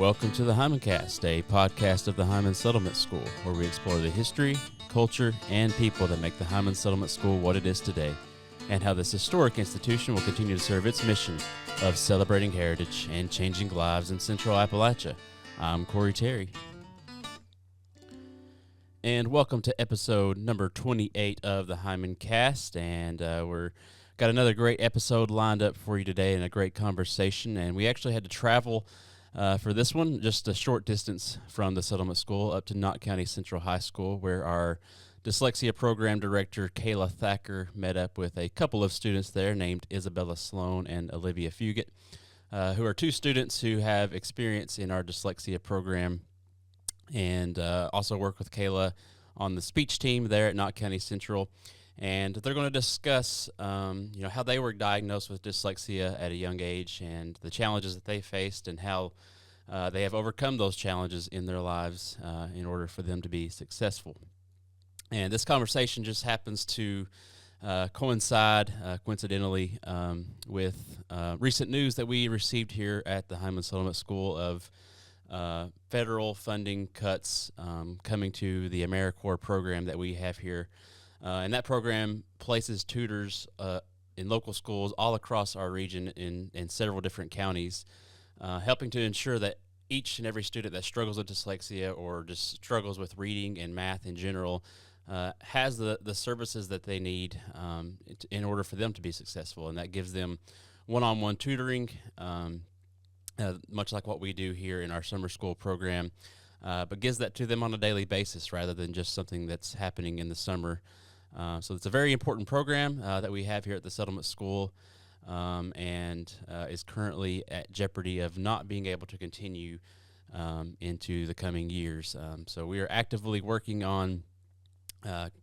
welcome to the HindmanCast, a podcast of the Hindman Settlement School, where we explore the history, culture, and people that make the Hindman Settlement School what it is today, and how this historic institution will continue to serve its mission of celebrating heritage and changing lives in Central Appalachia. I'm Corey Terry. And welcome to episode number 28 of the HindmanCast, and we're got another great episode lined up for you today and a great conversation, and we actually had to travel for this one, just a short distance from the settlement school up to Knott County Central High School, where our Dyslexia program director, Kayla Thacker, met up with a couple of students there named Isabella Sloan and Olivia Fugit, who are two students who have experience in our dyslexia program and also work with Kayla on the speech team there at Knott County Central. And they're going to discuss, how they were diagnosed with dyslexia at a young age and the challenges that they faced and how they have overcome those challenges in their lives in order for them to be successful. And this conversation just happens to coincide, coincidentally, with recent news that we received here at the Hindman Settlement School of federal funding cuts coming to the AmeriCorps program that we have here. And that program places tutors in local schools all across our region in several different counties, helping to ensure that each and every student that struggles with dyslexia or just struggles with reading and math in general has the services that they need in order for them to be successful. And that gives them one-on-one tutoring, much like what we do here in our summer school program, but gives that to them on a daily basis rather than just something that's happening in the summer. So it's a very important program that we have here at the Settlement School and is currently at jeopardy of not being able to continue into the coming years. So we are actively working on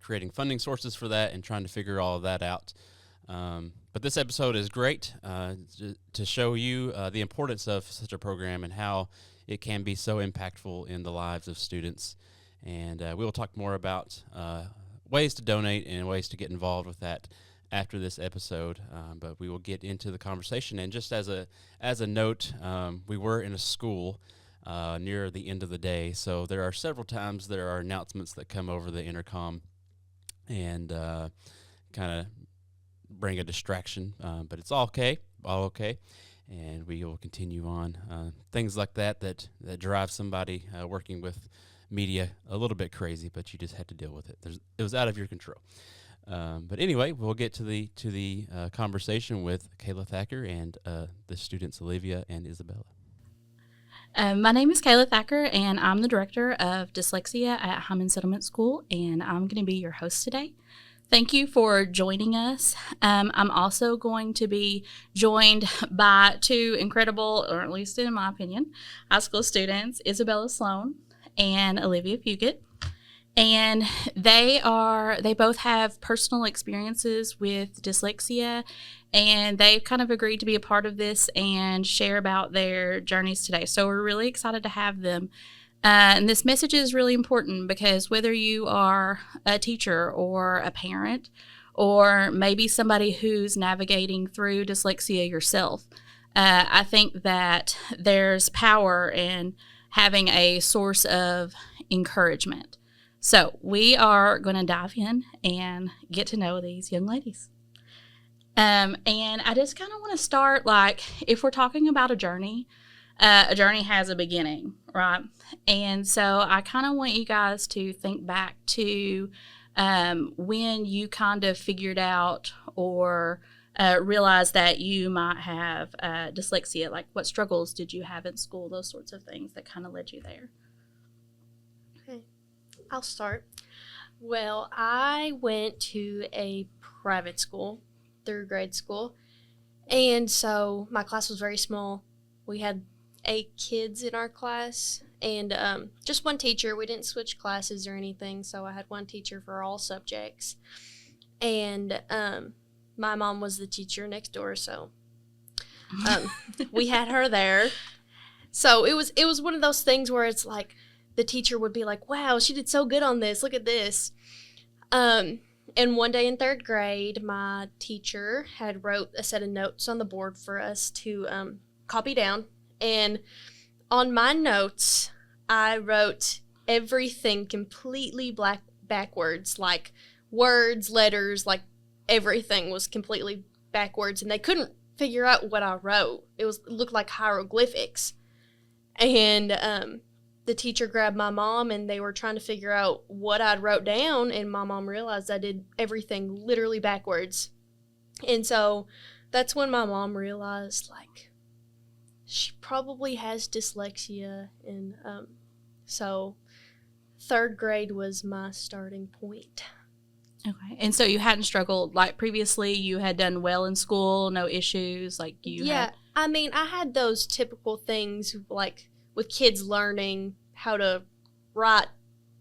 creating funding sources for that and trying to figure all of that out. But this episode is great to show you the importance of such a program and how it can be so impactful in the lives of students. And we will talk more about ways to donate and ways to get involved with that after this episode, but we will get into the conversation. And just as a note, we were in a school near the end of the day, so there are several times there are announcements that come over the intercom and kind of bring a distraction, but it's all okay, and we will continue on. Things like that drive somebody working with media a little bit crazy, but you just had to deal with it. It was out of your control. But anyway, we'll get to the conversation with Kayla Thacker and the students Olivia and Isabella. My name is Kayla Thacker, and I'm the director of Dyslexia at Hindman Settlement School, and I'm going to be your host today. Thank you for joining us. I'm also going to be joined by two incredible, or at least in my opinion, high school students, Isabella Sloan and Olivia Fugit. And they both have personal experiences with dyslexia, and they've kind of agreed to be a part of this and share about their journeys today. So we're really excited to have them. And this message is really important because whether you are a teacher or a parent or maybe somebody who's navigating through dyslexia yourself, I think that there's power in having a source of encouragement. So we are going to dive in and get to know these young ladies. And I just kind of want to start, if we're talking about a journey has a beginning, right? And so I kind of want you guys to think back to when you kind of figured out or realized that you might have dyslexia. Like, what struggles did you have in school? Those sorts of things that kind of led you there. Okay, I'll start. Well, I went to a private school, third grade school, and so my class was very small. We had 8 kids in our class, and just one teacher. We didn't switch classes or anything, so I had one teacher for all subjects. And my mom was the teacher next door, so we had her there. So it was one of those things where it's like the teacher would be like, "Wow, she did so good on this. Look at this." And one day in third grade, my teacher had wrote a set of notes on the board for us to copy down. And on my notes, I wrote everything completely backwards, like words, letters, like everything was completely backwards, and they couldn't figure out what I wrote. It looked like hieroglyphics. And the teacher grabbed my mom, and they were trying to figure out what I'd wrote down, and my mom realized I did everything literally backwards. And so that's when my mom realized, like, she probably has dyslexia. And so 3rd grade was my starting point. Okay. And so you hadn't struggled, like previously you had done well in school, no issues, like you Yeah, had... I mean, I had those typical things, like with kids learning how to write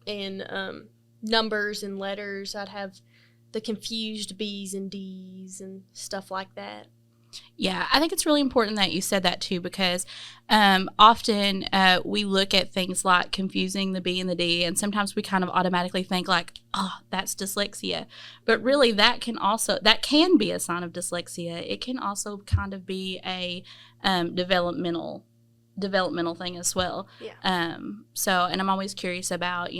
in numbers and letters. I'd have the confused B's and D's and stuff like that. Yeah, I think it's really important that you said that too, because often we look at things like confusing the B and the D, and sometimes we kind of automatically think like, oh, that's dyslexia. But really that can be a sign of dyslexia. It can also kind of be a developmental thing as well. Yeah. So, and I'm always curious about,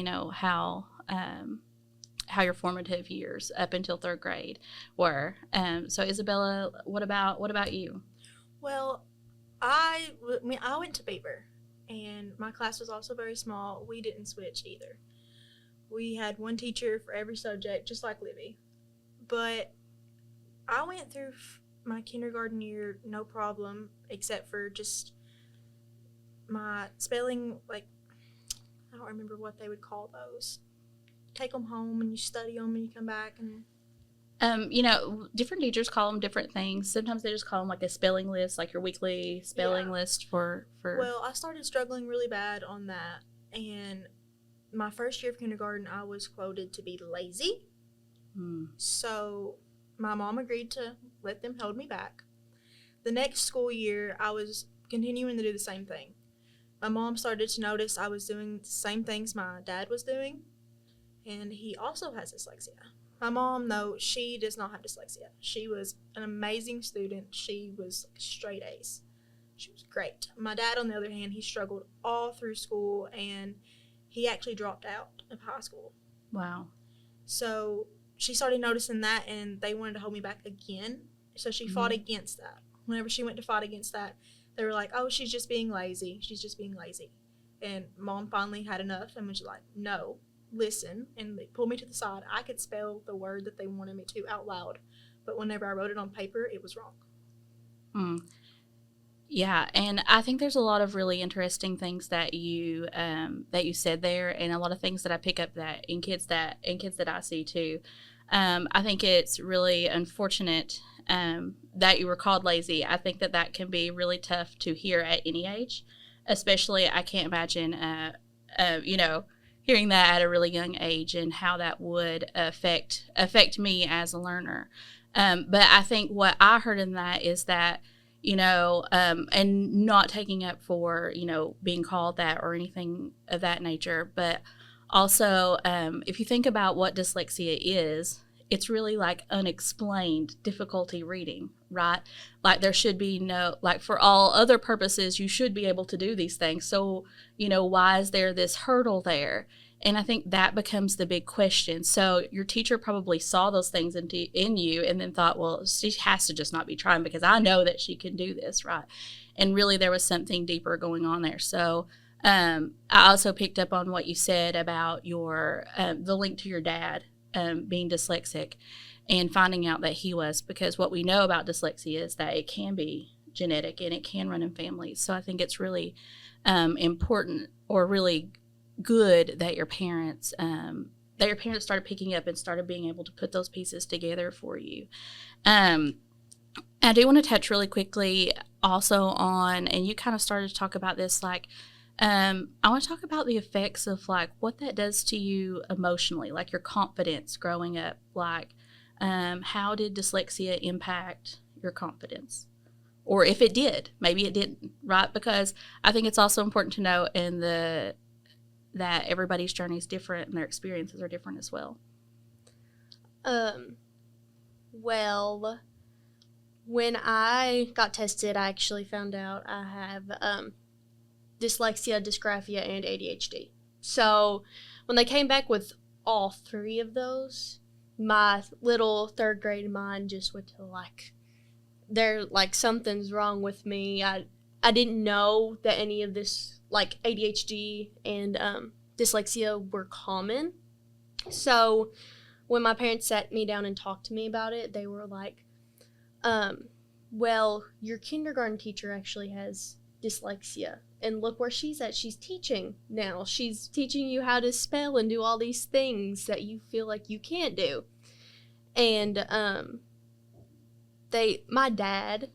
how your formative years up until 3rd grade were. So Isabella, what about you? Well, I went to Beaver, and my class was also very small. We didn't switch either. We had one teacher for every subject, just like Livy. But I went through my kindergarten year no problem, except for just my spelling, like, I don't remember what they would call those. Take them home and you study them and you come back and... different teachers call them different things. Sometimes they just call them like a spelling list, like your weekly spelling list for... Well, I started struggling really bad on that. And my first year of kindergarten, I was quoted to be lazy. So my mom agreed to let them hold me back. The next school year, I was continuing to do the same thing. My mom started to notice I was doing the same things my dad was doing, and he also has dyslexia. My mom, though, she does not have dyslexia. She was an amazing student. She was straight A's. She was great. My dad, on the other hand, he struggled all through school, and he actually dropped out of high school. Wow. So she started noticing that, and they wanted to hold me back again. So she fought against that. Whenever she went to fight against that, they were like, oh, she's just being lazy. She's just being lazy. And Mom finally had enough and was like, no, listen. And they pulled me to the side. I could spell the word that they wanted me to out loud. But whenever I wrote it on paper, it was wrong. Yeah, and I think there's a lot of really interesting things that you said there, and a lot of things that I pick up that in kids that I see too. I think it's really unfortunate that you were called lazy. I think that can be really tough to hear at any age, especially I can't imagine hearing that at a really young age and how that would affect me as a learner. But I think what I heard in that is that, and not taking up for, being called that or anything of that nature, but also if you think about what dyslexia is, it's really like unexplained difficulty reading, right? Like there should be no, like for all other purposes, you should be able to do these things. So, why is there this hurdle there? And I think that becomes the big question. So your teacher probably saw those things in you and then thought, well, she has to just not be trying because I know that she can do this, right? And really there was something deeper going on there. So I also picked up on what you said about your the link to your dad being dyslexic and finding out that he was, because what we know about dyslexia is that it can be genetic and it can run in families. So I think it's really important or really good that your parents started picking up and started being able to put those pieces together for you. I do want to touch really quickly also on, and you kind of started to talk about this, like I want to talk about the effects of like what that does to you emotionally, like your confidence growing up. Like how did dyslexia impact your confidence? Or if it did, maybe it didn't, right? Because I think it's also important to know that everybody's journey is different and their experiences are different as well. Well, when I got tested, I actually found out I have dyslexia, dysgraphia, and ADHD. So when they came back with all 3 of those, my little 3rd grade mind just went to something's wrong with me. I didn't know that any of this, like ADHD and dyslexia, were common. So when my parents sat me down and talked to me about it, they were like, well, your kindergarten teacher actually has dyslexia, and look where she's at. She's teaching now. She's teaching you how to spell and do all these things that you feel like you can't do. And my dad,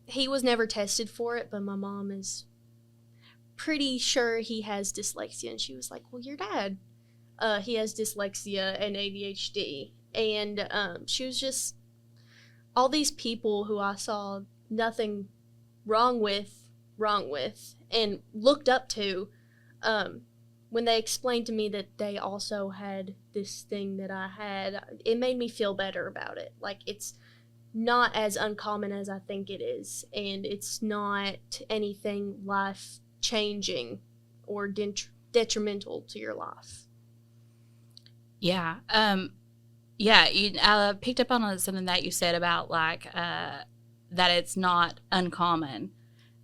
he was never tested for it, but my mom is pretty sure he has dyslexia. And she was like, well, your dad, he has dyslexia and ADHD. And she was just, all these people who I saw nothing wrong with and looked up to, when they explained to me that they also had this thing that I had, it made me feel better about it. Like, it's not as uncommon as I think it is, and it's not anything life-changing or detrimental to your life. Yeah. I picked up on something that you said about, like, that it's not uncommon.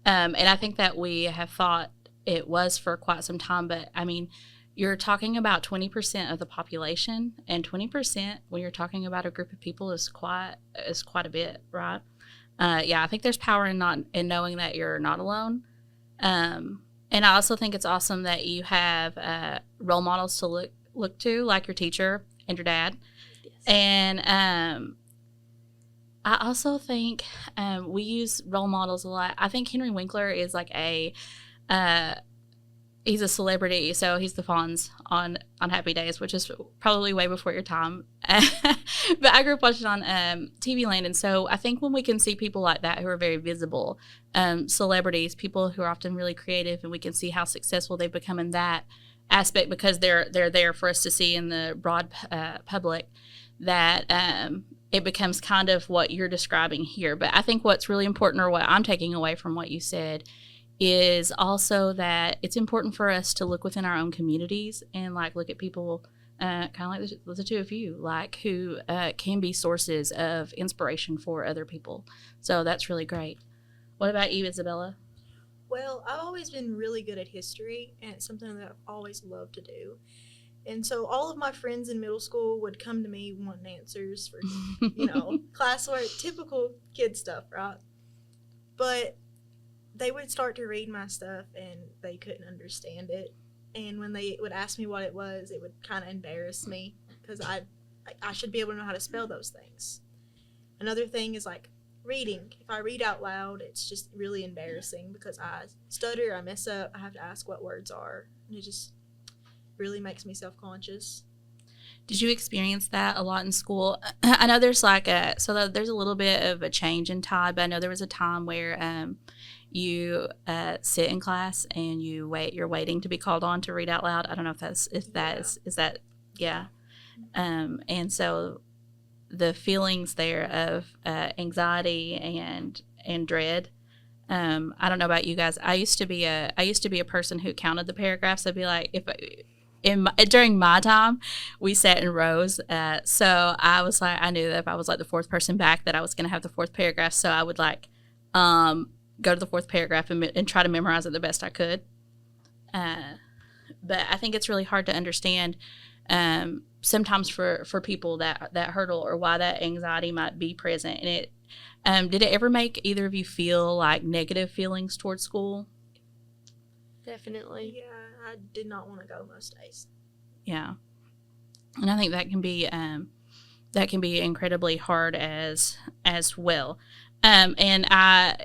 And I think that we have thought it was for quite some time, but I mean, you're talking about 20% of the population, and 20% when you're talking about a group of people is quite a bit, right? I think there's power in knowing that you're not alone. And I also think it's awesome that you have role models to look to, like your teacher and your dad. Yes. And I also think we use role models a lot. I think Henry Winkler is like he's a celebrity, so he's the Fonz on Happy Days, which is probably way before your time. But I grew up watching on TV Land, and so I think when we can see people like that who are very visible, celebrities, people who are often really creative, and we can see how successful they've become in that aspect because they're there for us to see in the broad public, that it becomes kind of what you're describing here. But I think what's really important, or what I'm taking away from what you said, is also that it's important for us to look within our own communities and like look at people kind of like the 2 of you, like who can be sources of inspiration for other people. So that's really great. What about you, Isabella? Well, I've always been really good at history, and it's something that I've always loved to do. And so all of my friends in middle school would come to me wanting answers for, classwork, typical kid stuff, right? But they would start to read my stuff, and they couldn't understand it. And when they would ask me what it was, it would kind of embarrass me because I should be able to know how to spell those things. Another thing is like reading. If I read out loud, it's just really embarrassing because I stutter, I mess up, I have to ask what words are, and it just really makes me self-conscious. Did you experience that a lot in school? I know there's there's a little bit of a change in tide, but I know there was a time where you sit in class and you're waiting to be called on to read out loud. I don't know if that yeah. And so the feelings there of anxiety and dread. I don't know about you guys. I used to be a person who counted the paragraphs. I'd be like, during my time, we sat in rows. So I was like, I knew that if I was like the 4th person back, that I was going to have the 4th paragraph. So I would like go to the 4th paragraph and try to memorize it the best I could. But I think it's really hard to understand sometimes for people that hurdle or why that anxiety might be present. And it did it ever make either of you feel like negative feelings towards school? Definitely. Yeah, I did not want to go most days. Yeah, and I think that can be incredibly hard as well. And I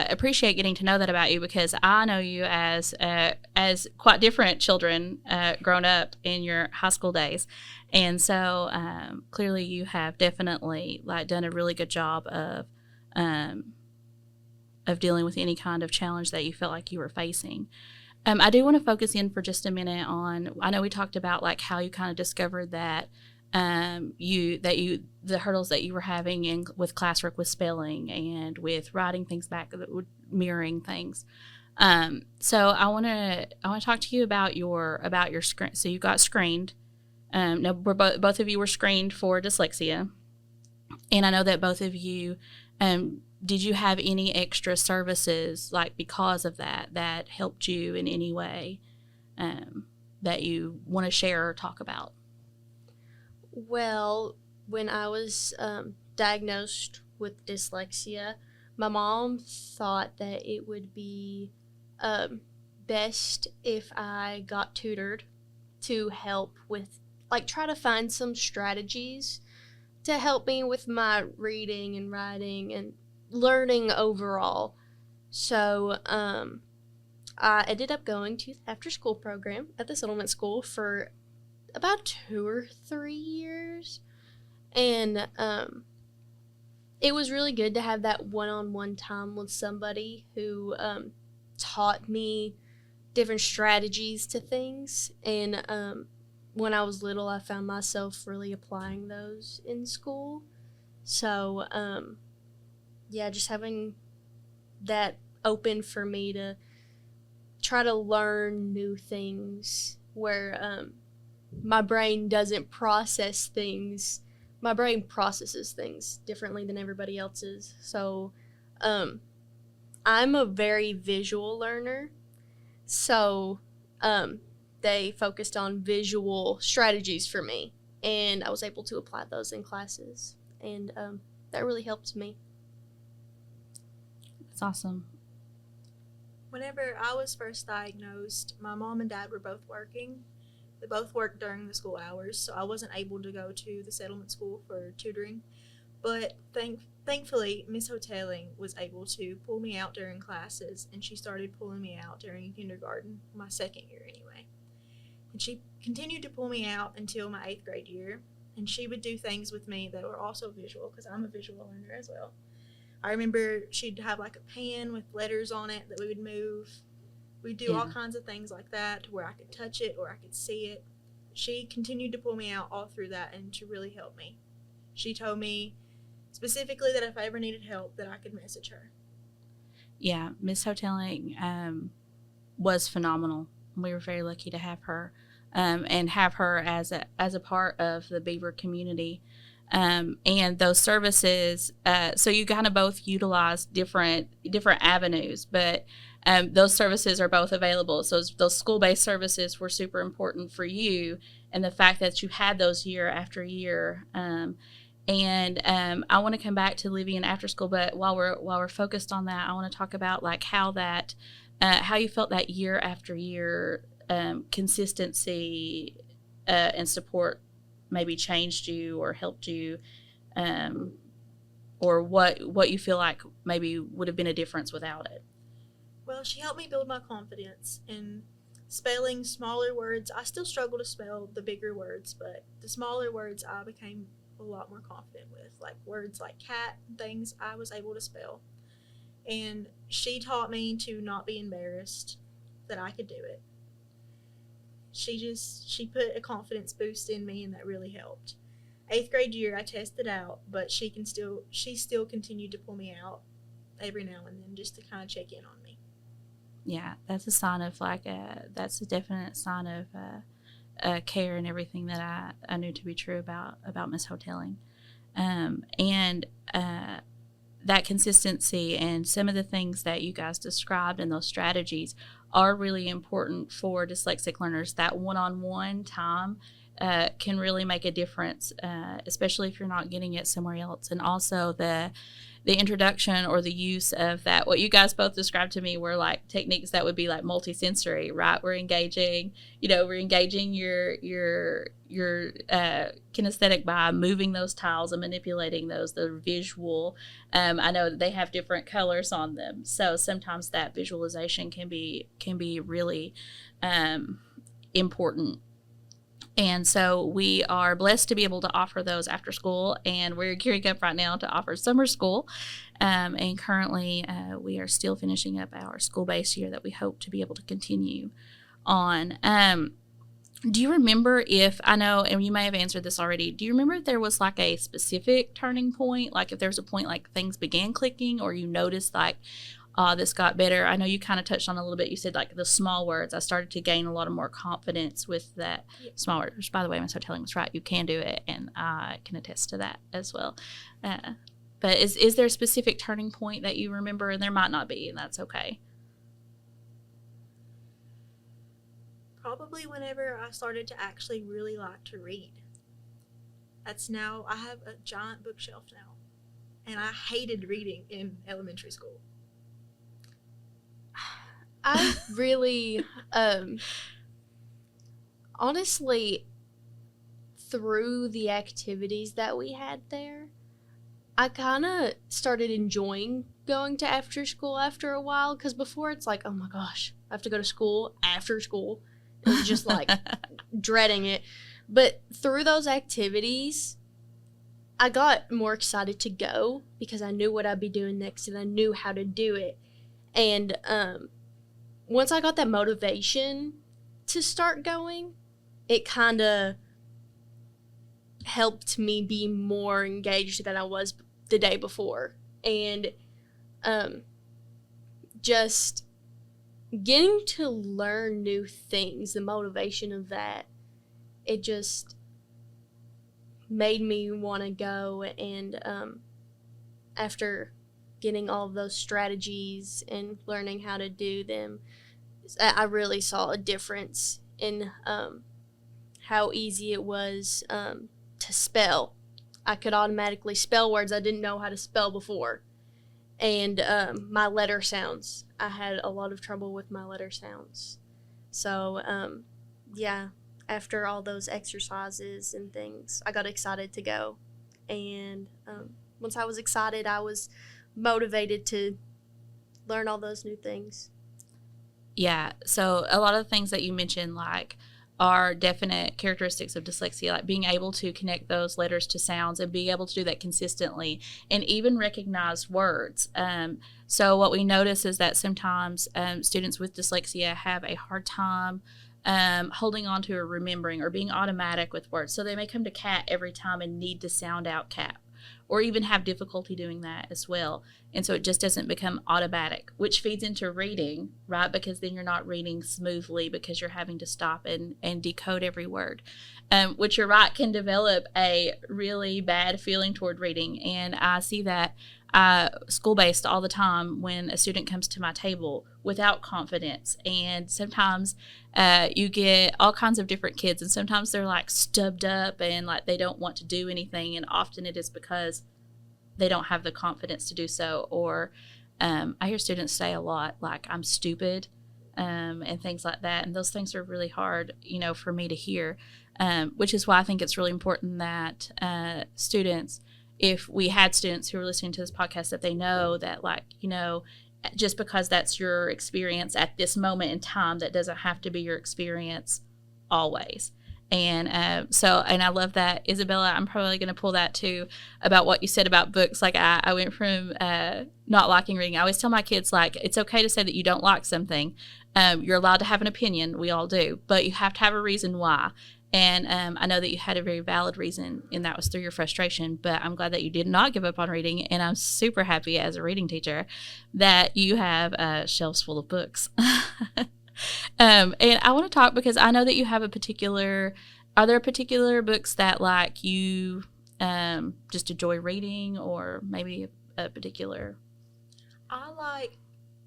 appreciate getting to know that about you because I know you as quite different children grown up in your high school days, and so clearly you have definitely like done a really good job of dealing with any kind of challenge that you felt like you were facing. I do want to focus in for just a minute on. I know we talked about like how you kind of discovered that. The hurdles that you were having with classwork with spelling and with writing things back, mirroring things. So I want to talk to you about your screen. So you got screened. No, both of you were screened for dyslexia, and I know that both of you. Did you have any extra services like because of that helped you in any way that you want to share or talk about? Well, when I was diagnosed with dyslexia, my mom thought that it would be best if I got tutored to help with, like, try to find some strategies to help me with my reading and writing and learning overall. So I ended up going to the after school program at the settlement school for about 2 or 3 years, and it was really good to have that one-on-one time with somebody who taught me different strategies to things. And when I was little, I found myself really applying those in school. So yeah, just having that open for me to try to learn new things where my brain doesn't process things. My brain processes things differently than everybody else's. So I'm a very visual learner. So they focused on visual strategies for me, and I was able to apply those in classes, and that really helped me. That's awesome. Whenever I was first diagnosed, my mom and dad were both working. They both worked during the school hours, so I wasn't able to go to the settlement school for tutoring. But thankfully, Miss Hoteling was able to pull me out during classes, and she started pulling me out during kindergarten, my second year anyway. And she continued to pull me out until my 8th grade year, and she would do things with me that were also visual, because I'm a visual learner as well. I remember she'd have like a pen with letters on it that we would move. We'd do all kinds of things like that to where I could touch it or I could see it. She continued to pull me out all through that and to really help me. She told me specifically that if I ever needed help that I could message her. Yeah, Miss Hoteling was phenomenal. We were very lucky to have her and have her as a part of the Beaver community. And those services, so you kind of both utilize different avenues, but those services are both available. So those school-based services were super important for you, and the fact that you had those year after year. And I want to come back to Livy and after school, but while we're focused on that, I want to talk about like how you felt that year after year consistency and support maybe changed you or helped you, or what you feel like maybe would have been a difference without it. Well, she helped me build my confidence in spelling smaller words. I still struggle to spell the bigger words, but the smaller words I became a lot more confident with. Like words like cat and things I was able to spell. And she taught me to not be embarrassed, that I could do it. She put a confidence boost in me, and that really helped. 8th grade year, I tested out, but she still continued to pull me out every now and then just to kind of check in on me. Yeah, that's a sign of that's a definite sign of care and everything that I knew to be true about Miss Hoteling, and that consistency and some of the things that you guys described and those strategies are really important for dyslexic learners. That one-on-one time can really make a difference, especially if you're not getting it somewhere else. And also the introduction or the use of that, what you guys both described to me were like techniques that would be like multisensory, right? We're engaging your kinesthetic by moving those tiles and manipulating those. They're visual. I know that they have different colors on them, so sometimes that visualization can be really important. And so we are blessed to be able to offer those after school, and we're gearing up right now to offer summer school. And currently we are still finishing up our school-based year that we hope to be able to continue on. Do you remember I know, and you may have answered this already, do you remember if there was like a specific turning point, like if there was a point like things began clicking or you noticed like this got better. I know you kind of touched on a little bit. You said like the small words. I started to gain a lot of more confidence with that small word, which by the way, Miss Hotelling was right. You can do it, and I can attest to that as well. But is there a specific turning point that you remember? And there might not be, and that's okay. Probably whenever I started to actually really like to read. That's now, I have a giant bookshelf now. And I hated reading in elementary school. I really, honestly, through the activities that we had there, I kind of started enjoying going to after school after a while. Because before it's like, oh my gosh, I have to go to school after school. It was just like dreading it. But through those activities, I got more excited to go because I knew what I'd be doing next and I knew how to do it. And once I got that motivation to start going, it kind of helped me be more engaged than I was the day before. And just getting to learn new things, the motivation of that, it just made me want to go. And after getting all of those strategies and learning how to do them, I really saw a difference in how easy it was to spell. I could automatically spell words I didn't know how to spell before. And my letter sounds. I had a lot of trouble with my letter sounds. So, yeah, after all those exercises and things, I got excited to go. And once I was excited, I was motivated to learn all those new things. Yeah, so a lot of the things that you mentioned, like, are definite characteristics of dyslexia, like being able to connect those letters to sounds and being able to do that consistently and even recognize words. So what we notice is that sometimes students with dyslexia have a hard time holding on to or remembering or being automatic with words. So they may come to cat every time and need to sound out cat, or even have difficulty doing that as well. And so it just doesn't become automatic, which feeds into reading, right? Because then you're not reading smoothly because you're having to stop and decode every word, which you're right, can develop a really bad feeling toward reading. And I see that school-based all the time when a student comes to my table without confidence. And sometimes you get all kinds of different kids, and sometimes they're like stubbed up and like they don't want to do anything. And often it is because they don't have the confidence to do so. Or I hear students say a lot, like, I'm stupid, and things like that. And those things are really hard, for me to hear, which is why I think it's really important that students, if we had students who are listening to this podcast, that they know that, just because that's your experience at this moment in time, that doesn't have to be your experience always. And and I love that, Isabella. I'm probably going to pull that too about what you said about books. Like I went from not liking reading. I always tell my kids, like, it's okay to say that you don't like something. You're allowed to have an opinion. We all do, but you have to have a reason why. And I know that you had a very valid reason, and that was through your frustration. But I'm glad that you did not give up on reading, and I'm super happy as a reading teacher that you have shelves full of books. And I want to talk because I know that you have are there particular books that like you just enjoy reading, or maybe a particular? I like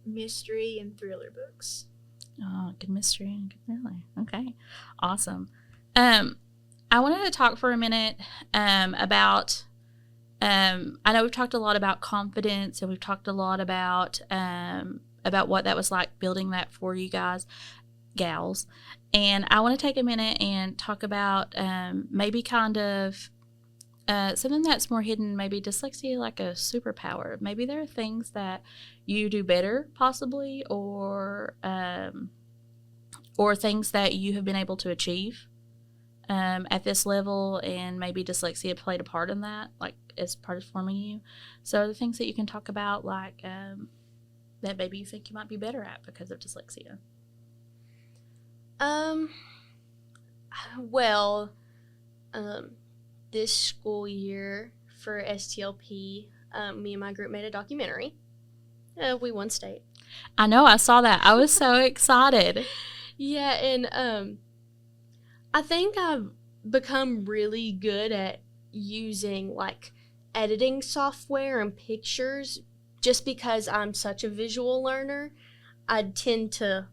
mystery and thriller books. Oh, good mystery and good thriller. Okay, awesome. I wanted to talk for a minute about, I know we've talked a lot about confidence, and we've talked a lot about what that was like building that for you guys, gals. And I want to take a minute and talk about maybe kind of something that's more hidden, maybe dyslexia like a superpower. Maybe there are things that you do better, possibly, or things that you have been able to achieve at this level, and maybe dyslexia played a part in that, like as part of forming you. So the things that you can talk about, like that maybe you think you might be better at because of dyslexia. Well, this school year for STLP, me and my group made a documentary We won state. I know, I saw that. I was so excited. Yeah, and I think I've become really good at using like editing software and pictures just because I'm such a visual learner. I tend to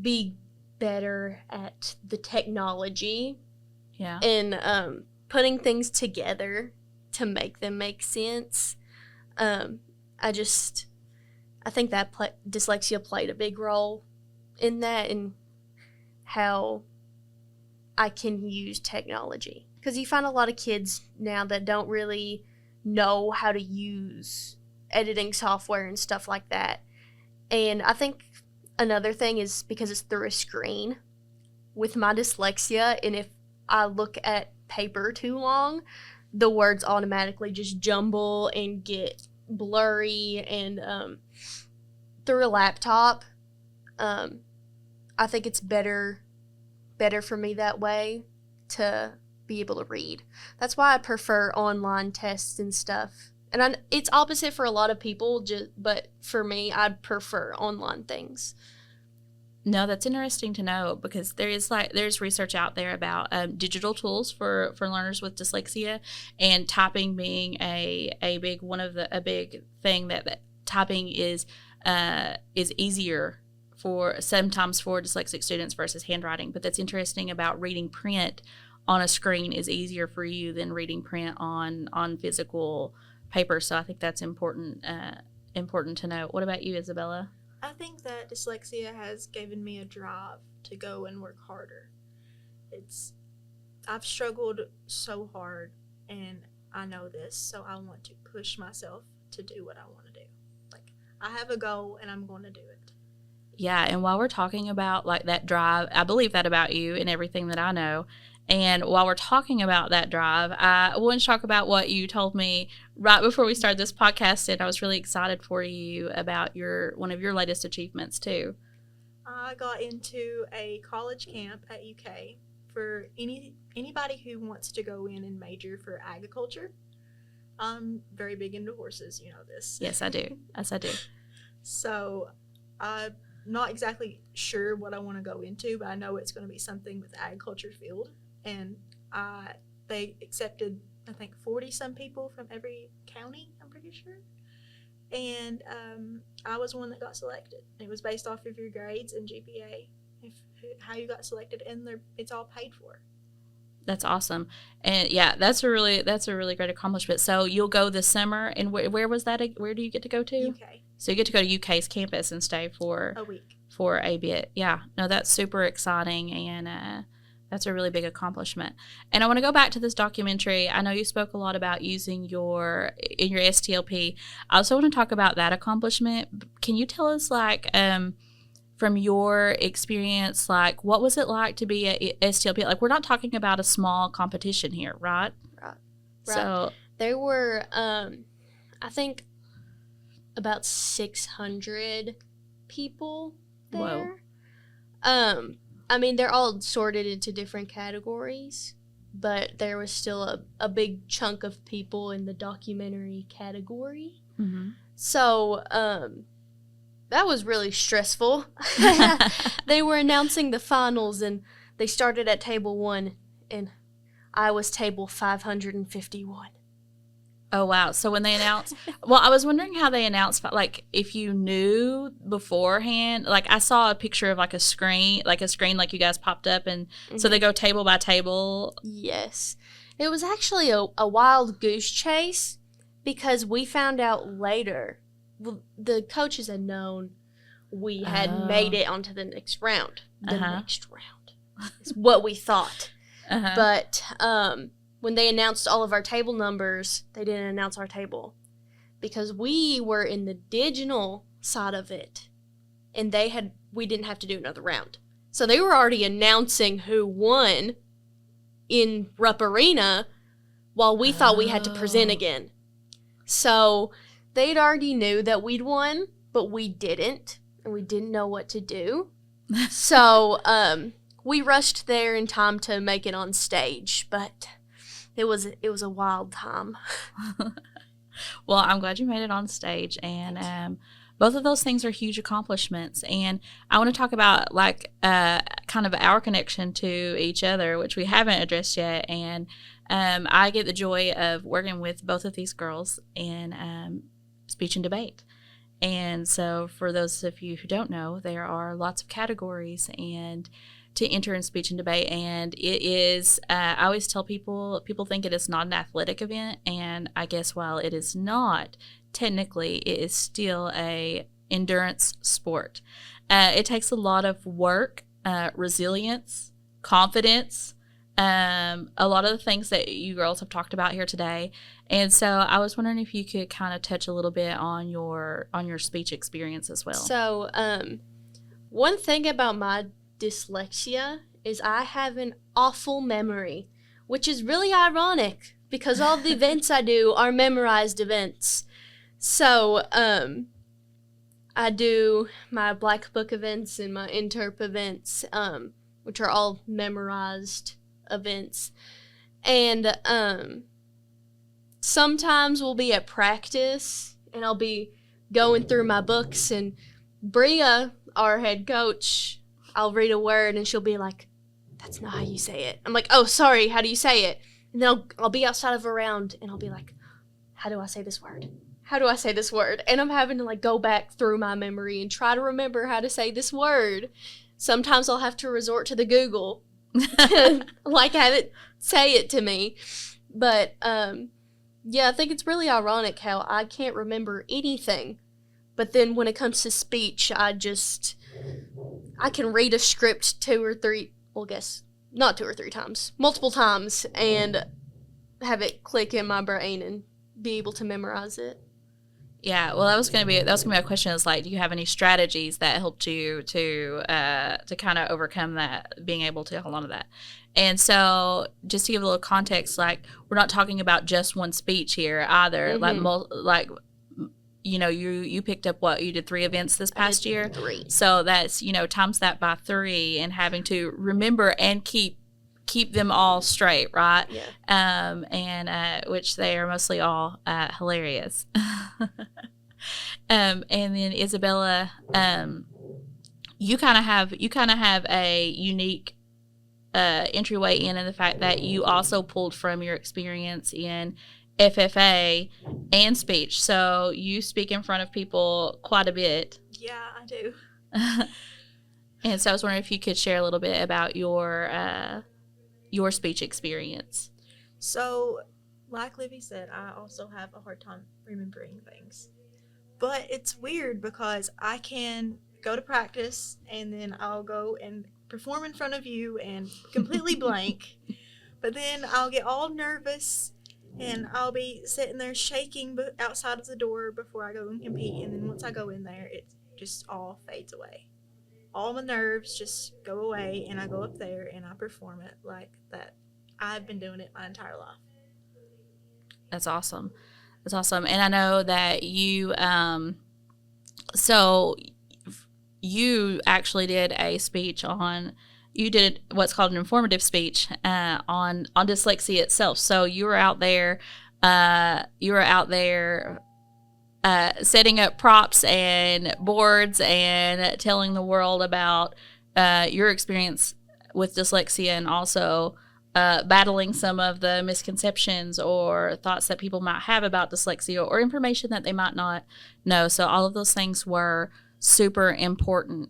be better at the technology Yeah. and putting things together to make them make sense. I think that dyslexia played a big role in that and how I can use technology. Because you find a lot of kids now that don't really know how to use editing software and stuff like that. And I think another thing is because it's through a screen with my dyslexia, and if I look at paper too long, the words automatically just jumble and get blurry. And through a laptop, I think it's better for me that way to be able to read. That's why I prefer online tests and stuff. And it's opposite for a lot of people, but for me, I'd prefer online things. No, that's interesting to know because there's research out there about digital tools for learners with dyslexia, and typing being a big thing that typing is easier sometimes for dyslexic students versus handwriting. But that's interesting about reading print on a screen is easier for you than reading print on physical paper. So I think that's important to know. What about you, Isabella? I think that dyslexia has given me a drive to go and work harder. I've struggled so hard, and I know this, so I want to push myself to do what I want to do. Like, I have a goal, and I'm going to do it. Yeah, and while we're talking about like that drive, I believe that about you and everything that I know. And while we're talking about that drive, I want to talk about what you told me right before we started this podcast, and I was really excited for you about one of your latest achievements too. I got into a college camp at UK for anybody who wants to go in and major for agriculture. I'm very big into horses, you know this. Yes, I do. So I'm not exactly sure what I want to go into, but I know it's going to be something with the agriculture field. And they accepted, I think, 40-some people from every county, I'm pretty sure. And I was one that got selected. It was based off of your grades and GPA, how you got selected, and it's all paid for. That's awesome. And yeah, that's a really great accomplishment. So you'll go this summer, and where was that? Where do you get to go to? UK. So you get to go to UK's campus and stay for a week. For a bit. Yeah. No, that's super exciting, and that's a really big accomplishment. And I want to go back to this documentary. I know you spoke a lot about using in your STLP. I also want to talk about that accomplishment. Can you tell us, like, from your experience, like, what was it like to be a STLP? Like, we're not talking about a small competition here, right? Right. So there were, I think, about 600 people there. Whoa. I mean, they're all sorted into different categories, but there was still a big chunk of people in the documentary category. Mm-hmm. So that was really stressful. They were announcing the finals, and they started at table 1, and I was table 551. Oh, wow. So when they announced, well, I was wondering how they announced, like, if you knew beforehand. Like, I saw a picture of like a screen like you guys popped up, and so they go table by table. Yes. It was actually a wild goose chase because we found out later. Well, the coaches had known we had made it onto the next round. The next round is what we thought. But when they announced all of our table numbers, they didn't announce our table because we were in the digital side of it, and we didn't have to do another round. So they were already announcing who won in Rupp Arena while we thought we had to present again. So they'd already knew that we'd won, but we didn't, and we didn't know what to do. So we rushed there in time to make it on stage, but it was a wild time. Well, I'm glad you made it on stage, and both of those things are huge accomplishments. And I want to talk about kind of our connection to each other, which we haven't addressed yet. And I get the joy of working with both of these girls in speech and debate. And so for those of you who don't know, there are lots of categories and to enter in speech and debate. And it is, I always tell people think it is not an athletic event. And I guess while it is not, technically, it is still a endurance sport. It takes a lot of work, resilience, confidence, a lot of the things that you girls have talked about here today. And so I was wondering if you could kind of touch a little bit on your speech experience as well. So, one thing about my dyslexia is I have an awful memory, which is really ironic because all the events I do are memorized events. So, I do my Black Book events and my Interp events, which are all memorized events. And sometimes we'll be at practice and I'll be going through my books, and Bria, our head coach, I'll read a word and she'll be like, "That's not how you say it." I'm like, "Oh, sorry, how do you say it?" And then I'll be outside of a round and I'll be like, "How do I say this word? How do I say this word?" And I'm having to go back through my memory and try to remember how to say this word. Sometimes I'll have to resort to the Google to have it say it to me. But yeah, I think it's really ironic how I can't remember anything. But then when it comes to speech, I can read a script multiple times, and have it click in my brain and be able to memorize it. Yeah, well, that was gonna be my question. Is do you have any strategies that helped you to kind of overcome that, being able to hold on to that? And so, just to give a little context, we're not talking about just one speech here either. Mm-hmm. You picked up you did 3 events this past year. 3. So that's times that by 3, and having to remember and keep them all straight, right? Yeah. And which they are mostly all hilarious. And then Isabella, you kind of have a unique entryway in the fact that you also pulled from your experience in FFA and speech. So you speak in front of people quite a bit. Yeah, I do. And so I was wondering if you could share a little bit about your speech experience. So, like Livy said, I also have a hard time remembering things. But it's weird because I can go to practice and then I'll go and perform in front of you and completely blank. But then I'll get all nervous and I'll be sitting there shaking outside of the door before I go and compete. And then once I go in there, it just all fades away. All my nerves just go away, and I go up there and I perform it like that. I've been doing it my entire life. That's awesome. And I know that you, so you actually did a speech you did what's called an informative speech on dyslexia itself. So you were out there setting up props and boards and telling the world about your experience with dyslexia, and also battling some of the misconceptions or thoughts that people might have about dyslexia, or information that they might not know. So all of those things were super important.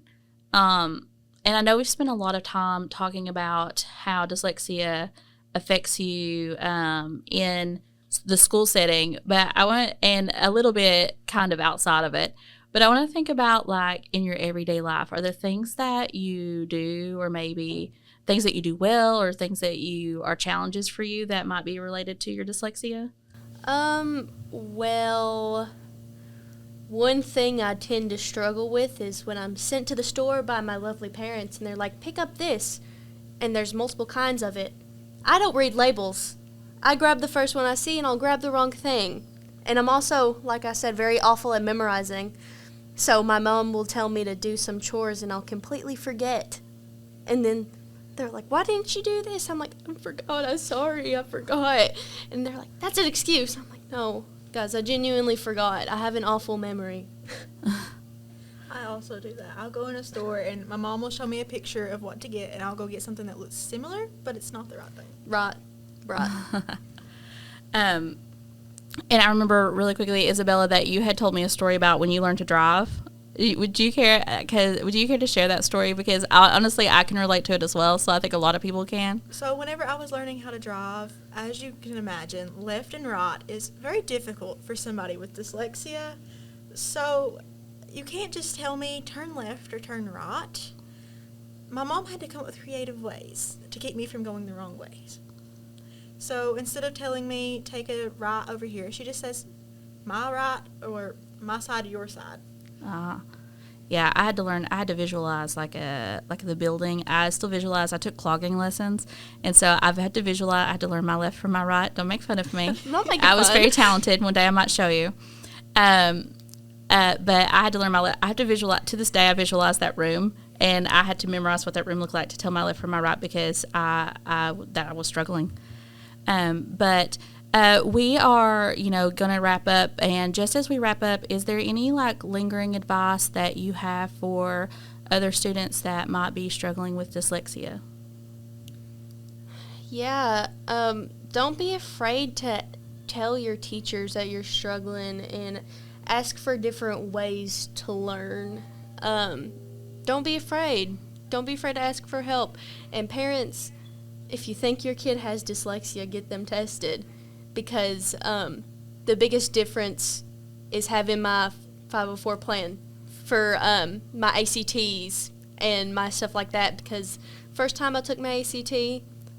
And I know we've spent a lot of time talking about how dyslexia affects you in the school setting, but and a little bit kind of outside of it. But I want to think about in your everyday life, are there things that you do, or maybe things that you do well, or things that are challenges for you that might be related to your dyslexia? Well, one thing I tend to struggle with is when I'm sent to the store by my lovely parents and they're like, "Pick up this," and there's multiple kinds of it. I don't read labels. I grab the first one I see and I'll grab the wrong thing. And I'm also, like I said, very awful at memorizing. So my mom will tell me to do some chores and I'll completely forget. And then they're like, "Why didn't you do this?" I'm like, "I forgot, I'm sorry, I forgot." And they're like, "That's an excuse." I'm like, "No, Guys, I genuinely forgot. I have an awful memory. I also do that. I'll go in a store and my mom will show me a picture of what to get, and I'll go get something that looks similar, but it's not the right thing. Right. And I remember really quickly, Isabella, that you had told me a story about when you learned to drive. Would you care to share that story? Because honestly, I can relate to it as well, so I think a lot of people can. So whenever I was learning how to drive, as you can imagine, left and right is very difficult for somebody with dyslexia. So you can't just tell me turn left or turn right. My mom had to come up with creative ways to keep me from going the wrong ways. So instead of telling me take a right over here, she just says my right or my side or your side. Yeah, I had to visualize like the building. I still visualize. I took clogging lessons, and so I've had to visualize. I had to learn my left from my right. Don't make fun of me. I was very talented. One day I might show you. But I had to learn my left. I had to visualize. To this day, I visualize that room, and I had to memorize what that room looked like to tell my left from my right because I was struggling. But we are, going to wrap up. And just as we wrap up, is there any lingering advice that you have for other students that might be struggling with dyslexia? Yeah. Don't be afraid to tell your teachers that you're struggling and ask for different ways to learn. Don't be afraid. Don't be afraid to ask for help. And parents, if you think your kid has dyslexia, get them tested. Because the biggest difference is having my 504 plan for my ACTs and my stuff like that. Because first time I took my ACT,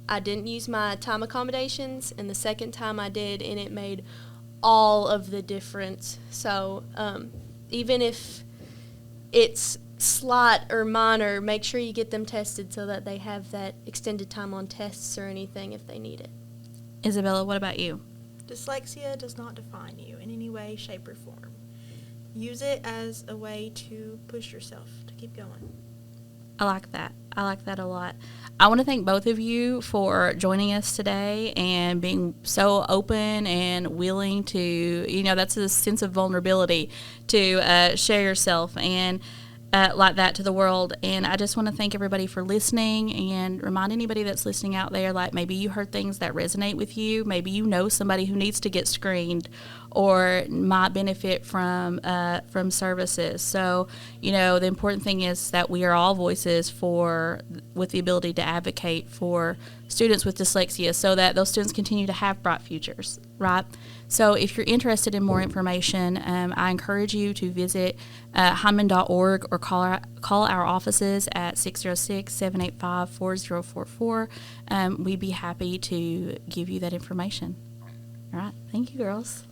I didn't use my time accommodations, and the second time I did, and it made all of the difference. So even if it's slight or minor, make sure you get them tested so that they have that extended time on tests or anything if they need it. Isabella, what about you? Dyslexia does not define you in any way, shape, or form. Use it as a way to push yourself to keep going. I like that. I like that a lot. I want to thank both of you for joining us today and being so open and willing to, that's a sense of vulnerability to share yourself and like that to the world. And I just want to thank everybody for listening and remind anybody that's listening out there, maybe you heard things that resonate with you. Maybe you know somebody who needs to get screened or might benefit from services. So, the important thing is that we are all voices with the ability to advocate for students with dyslexia so that those students continue to have bright futures, right? So if you're interested in more information, I encourage you to visit Hindman.org or call our offices at 606-785-4044. We'd be happy to give you that information. All right. Thank you, girls.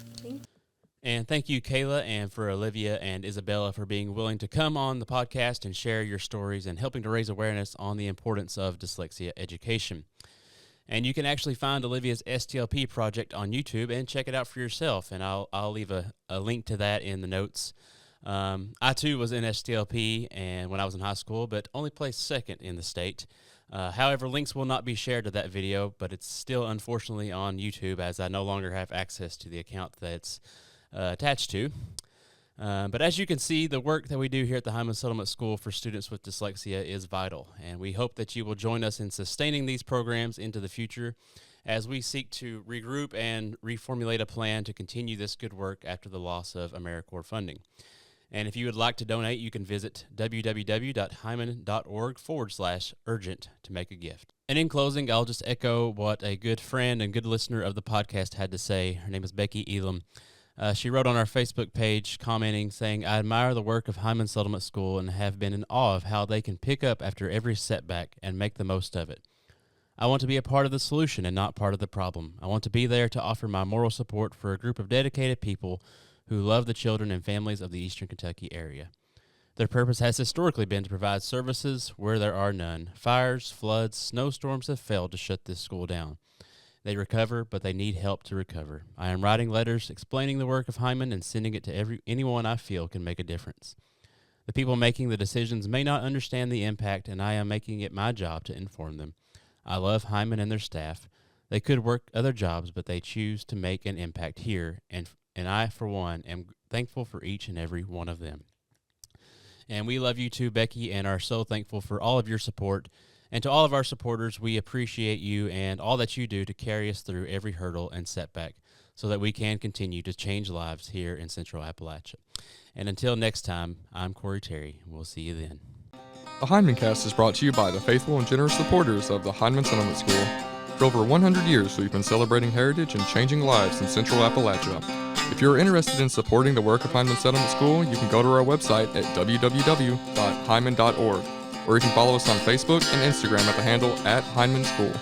And thank you, Kayla, and for Olivia and Isabella for being willing to come on the podcast and share your stories and helping to raise awareness on the importance of dyslexia education. And you can actually find Olivia's STLP project on YouTube and check it out for yourself. And I'll leave a link to that in the notes. I, too, was in STLP and when I was in high school, but only placed second in the state. However, links will not be shared to that video, but it's still unfortunately on YouTube as I no longer have access to the account that's attached to. But as you can see, the work that we do here at the Hindman Settlement School for students with dyslexia is vital, and we hope that you will join us in sustaining these programs into the future as we seek to regroup and reformulate a plan to continue this good work after the loss of AmeriCorps funding. And if you would like to donate, you can visit www.hindman.org/urgent to make a gift. And in closing, I'll just echo what a good friend and good listener of the podcast had to say. Her name is Becky Elam. She wrote on our Facebook page commenting, saying, "I admire the work of Hindman Settlement School and have been in awe of how they can pick up after every setback and make the most of it. I want to be a part of the solution and not part of the problem. I want to be there to offer my moral support for a group of dedicated people who love the children and families of the Eastern Kentucky area. Their purpose has historically been to provide services where there are none. Fires, floods, snowstorms have failed to shut this school down. They recover, but they need help to recover. I am writing letters explaining the work of Hindman and sending it to anyone I feel can make a difference. The people making the decisions may not understand the impact, and I am making it my job to inform them. I love Hindman and their staff. They could work other jobs, but they choose to make an impact here, and and I, for one, am thankful for each and every one of them. And we love you too, Becky, and are so thankful for all of your support. And to all of our supporters, we appreciate you and all that you do to carry us through every hurdle and setback so that we can continue to change lives here in Central Appalachia. And until next time, I'm Corey Terry. We'll see you then. The HindmanCast is brought to you by the faithful and generous supporters of the Hindman Settlement School. For over 100 years, we've been celebrating heritage and changing lives in Central Appalachia. If you're interested in supporting the work of Hindman Settlement School, you can go to our website at www.hindman.org, or you can follow us on Facebook and Instagram at the handle @HindmanSchool.